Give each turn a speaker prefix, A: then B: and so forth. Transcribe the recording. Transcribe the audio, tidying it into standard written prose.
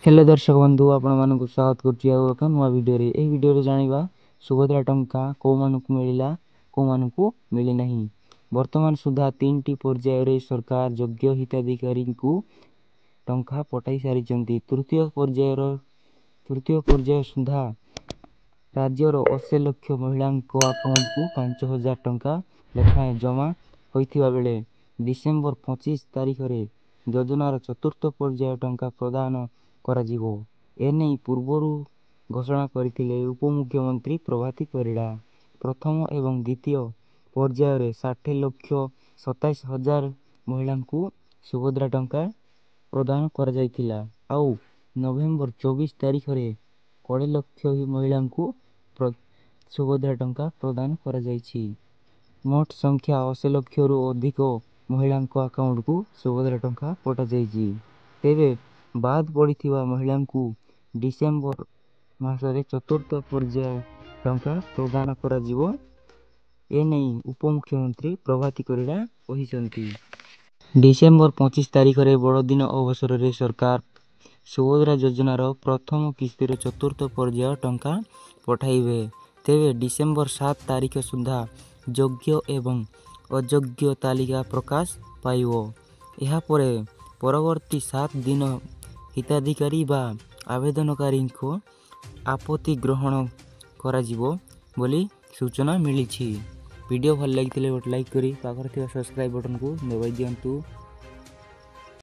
A: Hello दर्शक बंधु आपण मानक स्वागत करुच्ची एक नुआ वीडियो जानिबा सुभद्रा टंका को मानक मिलिला को मानक मिली नहीं। वर्तमान सुधा 3टी पर्याय रे सरकार योग्य हिताधिकारी को टंका पठाई सारी तृतीय पर्याय सुधा राज्यर 80 लाख महिला अकाउंट को 5,000 टंका लेखाएं जमा होइथिबा बेले डिसेंबर 25 तारिख रे योजनार चतुर्थ पर्याय टंका प्रदान कराजिवो। एने पूर्वरु घोषणा करथिले उपमुख्यमंत्री प्रभाती परिड़ा। प्रथम एवं द्वितीय पर्याय रे 60,27,000 महिला को सुभद्रा टंका प्रदान करा जायतिला। आउ नवेम्बर 24 तारिख रे 20 लाख महिला को सुभद्रा टंका प्रदान करा जायछि। मोट संख्या 80 लाख रु अधिक महिला अकाउंट को सुभद्रा टंका पठा जायछि। तेबे बाद पड़िथिबा महिला को डिसेंबर मासरे चतुर्थ पर्याय टंका प्रदान करा जिवो। एने उपमुख्यमंत्री प्रभाती परिड़ा कहिसंती। डिसेंबर 25 तारिख रे बड़दिन अवसर रे सरकार सुभद्रा योजनार प्रथम किस्तिर चतुर्थ पर्याय टंका पठाइबे। तेबे डिसेंबर 7 तारिख सुधा योग्य एवं अयोग्य तालिका प्रकाश पाइबो। यहा परे परवर्ती 7 दिन हिताधिकारी बा आवेदनकारी को आपत्ति ग्रहण करा जिवो बोली सूचना मिली। वीडियो भल लगी गोटे लाइक करी पाखर सब्सक्राइब बटन को दबाई दियंतु।